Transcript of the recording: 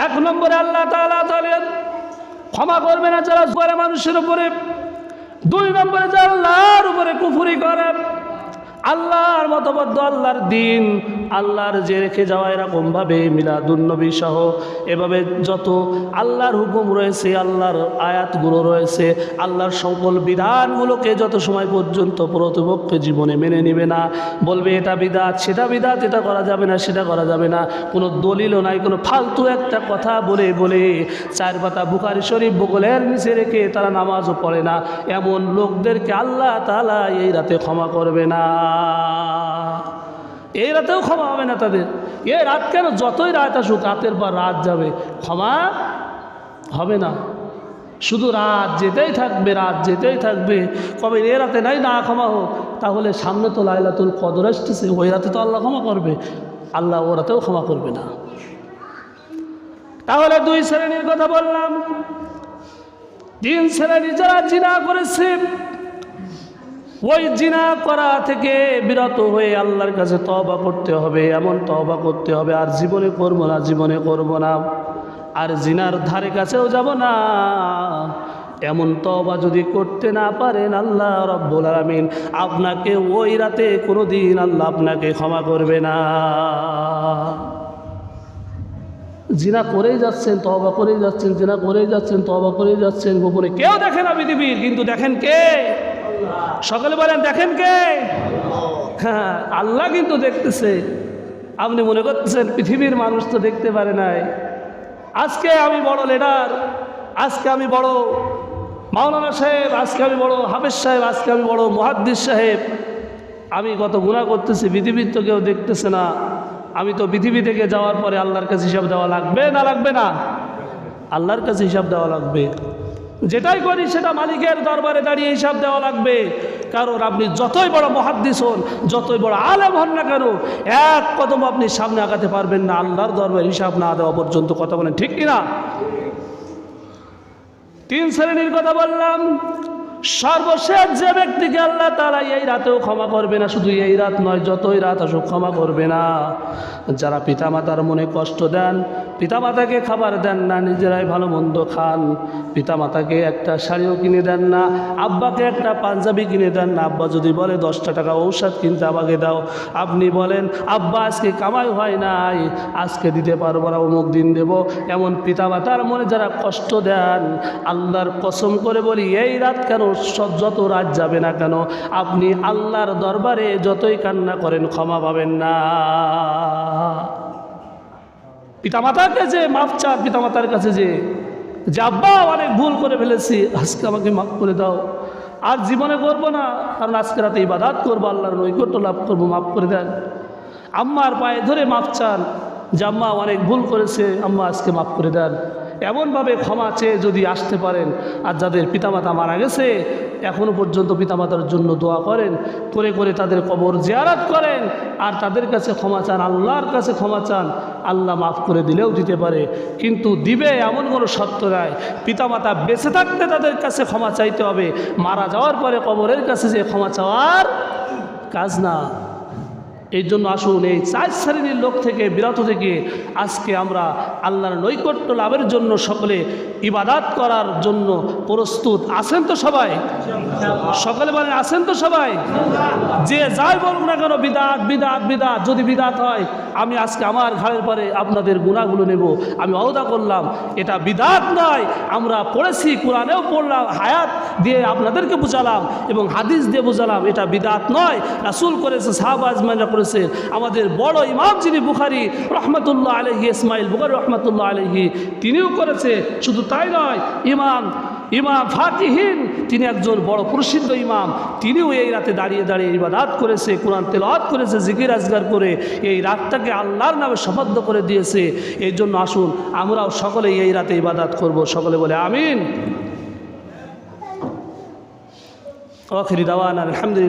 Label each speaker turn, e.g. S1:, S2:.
S1: এক নম্বরে আল্লাহ তাআলা বলেন ক্ষমা করবে না যারা করে মানুষের উপরে। দুই নম্বরে যারা আল্লাহর উপরে কুফরি করে, আল্লাহর মতবদ্ধ, আল্লাহর দিন, আল্লাহর যে রেখে যাওয়া এরকমভাবে মিলাদুন্নবী সহ এভাবে যত আল্লাহর হুকুম রয়েছে, আল্লাহর আয়াতগুলো রয়েছে, আল্লাহর সকল বিধানগুলোকে যত সময় পর্যন্ত প্রতিপক্ষে জীবনে মেনে নেবে না, বলবে এটা বিদাত, সেটা বিদাত, এটা করা যাবে না, সেটা করা যাবে না, কোনো দলিলও নাই, কোনো ফালতু একটা কথা বলে বলে 4 পাতা বুখারী শরীফ বগলের নিচে রেখে তারা নামাজও পড়ে না, এমন লোকদেরকে আল্লাহ তাআলা এই রাতে ক্ষমা করবে না। এই রাতেও ক্ষমা হবে না তাদের। এই রাত কেন, যতই রাত আসুক, রাতের পর রাত যাবে, ক্ষমা হবে না। শুধু রাত যেতেই থাকবে, রাত যেতেই থাকবে। কবে এ রাতে নাই না ক্ষমা হোক, তাহলে সামনে তো লাইলাতুল কদর আসতেছে, ওই রাতে তো আল্লাহ ক্ষমা করবে, আল্লাহ ও রাতেও ক্ষমা করবে না। তাহলে 2 শ্রেণীর কথা বললাম। 3 শ্রেণী যারা জিনা করেছে, ওই জিনা করা থেকে বিরত হয়ে আল্লাহর কাছে তওবা করতে হবে, এমন তওবা করতে হবে আর জীবনে করব না, জীবনে করব না, আর জিনার ধারে কাছেও যাব না, এমন তওবা যদি করতে না পারেন, আল্লাহ রাব্বুল আলামিন আপনাকে ওই রাতে কোনোদিন আল্লাহ আপনাকে ক্ষমা করবে না। জিনা করেই যাচ্ছেন, তওবা করেই যাচ্ছেন, জিনা করেই যাচ্ছেন, তওবা করেই যাচ্ছেন, গোপনে কেউ দেখে না পৃথিবীর, কিন্তু দেখেন কে? সকলে বলেন দেখেন কে? হ্যাঁ, আল্লাহ কিন্তু দেখতেছে। আপনি মনে করতেছেন পৃথিবীর মানুষ তো দেখতে পারে নাই। আজকে আমি বড় লিডার, আজকে আমি বড় মাওলানা সাহেব, আজকে আমি বড় হাফেজ সাহেব, আজকে আমি বড় মুহাদ্দিস সাহেব, আমি কত গুনাহ করতেছি, পৃথিবীর তো কেউ দেখতেছে না। আমি তো পৃথিবী থেকে যাওয়ার পরে আল্লাহর কাছে হিসাব দেওয়া লাগবে না লাগবে না? আল্লাহর কাছে হিসাব দেওয়া লাগবে। যেটাই করি সেটা মালিকের দরবারে দাঁড়িয়ে হিসাব দেওয়া লাগবে। কারণ আপনি যতই বড় মুহাদ্দিস হন, যতই বড় আলেম হন না কেন, এক কদম আপনি সামনে আগাতে পারবেন না আল্লাহর দরবারে হিসাব না দেওয়া পর্যন্ত। কথা বলেন ঠিক কিনা? 3 শ্রেণীর কথা বললাম। সর্বশেষ যে ব্যক্তিকে আল্লাহ তাআলা এই রাতেও ক্ষমা করবে না, শুধু এই রাত নয়, যতই রাত আসুক ক্ষমা করবে না, যারা পিতামাতার মনে কষ্ট দেন, পিতামাতাকে খাবার দেন না, নিজেরাই ভালো মন্দ খান, পিতামাতাকে একটা শাড়িও কিনে দেন না, আব্বাকে একটা পাঞ্জাবি কিনে দেন না, আব্বা যদি বলে 10 টাকা ঔষধ কিনতে আমাকে দাও, আপনি বলেন আব্বা আজকে কামাই হয় নাই, আজকে দিতে পারবো না, অমুক দিন দেব, এমন পিতামাতার মনে যারা কষ্ট দেন, আল্লাহর কসম করে বলি এই রাত কেন, যত রাত যাবে না কেন, আপনি আল্লাহর দরবারে যতই কান্না করেন ক্ষমা পাবেন না। পিতামাতাকে যে মাফ চান, পিতামাতার কাছে যে আব্বা অনেক ভুল করে ফেলেছি, আজকে আমাকে মাফ করে দাও, আর জীবনে করবো না, কারণ আজকে রাতে ইবাদত করবো, আল্লাহর নৈকট্য লাভ করবো, মাফ করে দেন। আম্মার পায়ে ধরে মাফ চান যে আম্মা অনেক ভুল করেছে, আম্মা আজকে মাফ করে দেন। এমনভাবে ক্ষমা চেয়ে যদি আসতে পারেন, আর যাদের পিতামাতা মারা গেছে এখনও পর্যন্ত পিতামাতার জন্য দোয়া করেন, করে করে তাদের কবর জিয়ারত করেন, আর তাদের কাছে ক্ষমা চান, আল্লাহর কাছে ক্ষমা চান, আল্লাহ মাফ করে দিলেও দিতে পারে, কিন্তু দিবে এমন কোনো সত্য নাই। পিতামাতা বেঁচে থাকতে তাদের কাছে ক্ষমা চাইতে হবে, মারা যাওয়ার পরে কবরের কাছে যে ক্ষমা চাওয়ার কাজ না। এই জন্য আসুন এই 4 শ্রেণীর লোক থেকে বিরত থেকে আজকে আমরা আল্লাহর নৈকট্য লাভের জন্য সকলে ইবাদত করার জন্য প্রস্তুত আছেন তো সবাই? সকলে বলেন আছেন তো সবাই? যে যাই বলুন না কেন, বিদাত বিদাত বিদাত, যদি বিদাত হয় আমি আজকে আমার ঘাড়ের পরে আপনাদের গুনাহগুলো নেব, আমি ওয়াদা করলাম এটা বিদাত নয়। আমরা পড়েছি, কোরআনেও পড়লাম, হায়াত দিয়ে আপনাদেরকে বুঝালাম এবং হাদিস দিয়ে বুঝালাম, এটা বিদাত নয়। রাসূল করেছে, সাহাবা আজমাইনরা করেছে, আমাদের বড় ইমাম যিনি বুখারী রহমাতুল্লাহ আলাইহি, ইসমাইল বুখারী রহমাতুল্লাহ আলাইহি, তিনিও করেছে। শুধু তাই নয়, ইমাম ফাকিহিন, তিনি একজন বড় প্রসিদ্ধ ইমাম, তিনিও এই রাতে দাঁড়িয়ে দাঁড়িয়ে ইবাদত করেছে, কোরআন তেলাওয়াত করেছে, জিকির আজগার করে এই রাতটাকে আল্লাহর নামে শপথ করে দিয়েছে। এই জন্য আসুন আমরাও সকলে এই রাতে ইবাদত করব। সকলে বলে আমিন। আখিরি দাওয়ানা আলহামদুলিল্লাহ।